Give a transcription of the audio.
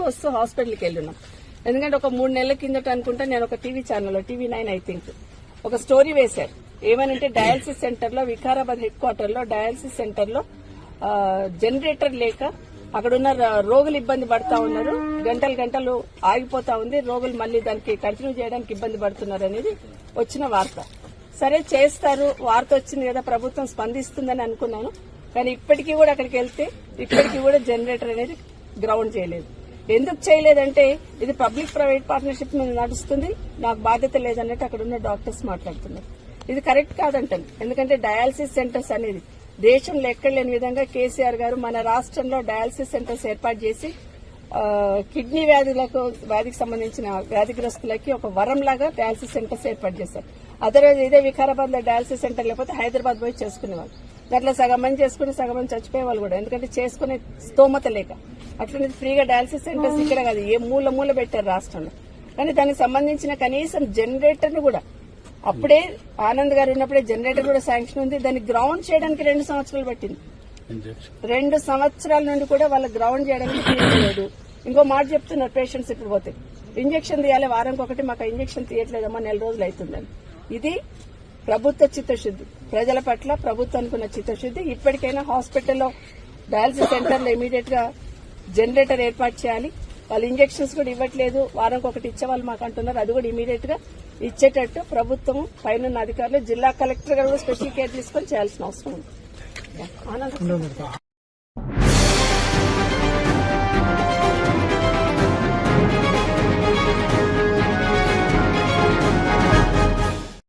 వస్తూ హాస్పిటల్కి వెళ్ళున్నాం. ఎందుకంటే ఒక 3 నెలల కిందట అనుకుంటా నేను ఒక టీవీ ఛానల్లో TV9 ఐ థింక్ ఒక స్టోరీ వేశారు. ఏమనంటే డయాలసిస్ సెంటర్ లో వికారాబాద్ హెడ్ క్వార్టర్ లో డయాలసిస్ సెంటర్ లో జనరేటర్ లేక అక్కడున్న రోగులు ఇబ్బంది పడతా ఉన్నారు. గంటలు ఆగిపోతా ఉంది. రోగులు మళ్లీ దానికి కంటిన్యూ చేయడానికి ఇబ్బంది పడుతున్నారు అనేది వచ్చిన వార్త. సరే చేస్తారు, వార్త వచ్చింది కదా, ప్రభుత్వం స్పందిస్తుందని అనుకున్నాను. కానీ ఇప్పటికీ కూడా అక్కడికి వెళ్తే ఇప్పటికీ కూడా జనరేటర్ అనేది గ్రౌండ్ చేయలేదు. ఎందుకు చేయలేదంటే ఇది పబ్లిక్ ప్రైవేట్ పార్ట్నర్షిప్ మీద నడుస్తుంది, నాకు బాధ్యత లేదన్నట్టు అక్కడ ఉన్న డాక్టర్స్ మాట్లాడుతున్నారు. ఇది కరెక్ట్ కాదంటాను. ఎందుకంటే డయాలసిస్ సెంటర్స్ అనేది దేశంలో ఎక్కడ లేని విధంగా కేసీఆర్ గారు మన రాష్ట్రంలో డయాలసిస్ సెంటర్స్ ఏర్పాటు చేసి కిడ్నీ వ్యాధికి సంబంధించిన వ్యాధిగ్రస్తులకి ఒక వరంలాగా డయాలసిస్ సెంటర్స్ ఏర్పాటు చేశారు. అదర్వైజ్ ఇదే వికారాబాద్ లో డయాలసిస్ సెంటర్ లేకపోతే హైదరాబాద్ పోయి చేసుకునేవాళ్ళు. దాంట్లో సగం మంది చేసుకుని సగం మంది చచ్చిపోయేవాళ్ళు కూడా, ఎందుకంటే చేసుకునే స్తోమత లేక. అట్లనే ఫ్రీగా డయాలసిస్ సెంటర్స్ ఇక్కడ కాదు, ఏ మూల పెట్టారు రాష్ట్రంలో. కానీ దానికి సంబంధించిన కనీసం జనరేటర్ ను కూడా అప్పుడే ఆనంద్ గారు ఉన్నప్పుడే జనరేటర్ కూడా శాంక్షన్ ఉంది. దాన్ని గ్రౌండ్ చేయడానికి 2 సంవత్సరాలు పట్టింది. 2 సంవత్సరాల నుండి కూడా వాళ్ళ గ్రౌండ్ చేయడానికి తీయలేదు. ఇంకో మాట చెప్తున్నారు పేషెంట్స్ ఇప్పుడు పోతే ఇంజక్షన్ తీయాలి, వారానికి ఒకటి, మాకు ఇంజక్షన్ తీయట్లేదమ్మా, 4 రోజులు అవుతుందని. ఇది ప్రభుత్వ చిత్తశుద్ది, ప్రజల పట్ల ప్రభుత్వానికి ఉన్న చిత్తశుద్ది. ఇప్పటికైనా హాస్పిటల్లో డయాలసిస్ సెంటర్లో ఇమీడియట్ గా జనరేటర్ ఏర్పాటు చేయాలి. వాళ్ళు ఇంజక్షన్స్ కూడా ఇవ్వట్లేదు, వారానికి ఒకటి ఇచ్చేవాళ్ళు మాకు అంటున్నారు. అది కూడా ఇమీడియట్ గా ఇచ్చేటట్టు ప్రభుత్వం పైన అధికారులు, జిల్లా కలెక్టర్ గారు కూడా స్పెషల్ కేర్ తీసుకొని చేయాల్సిన అవసరం ఉంది.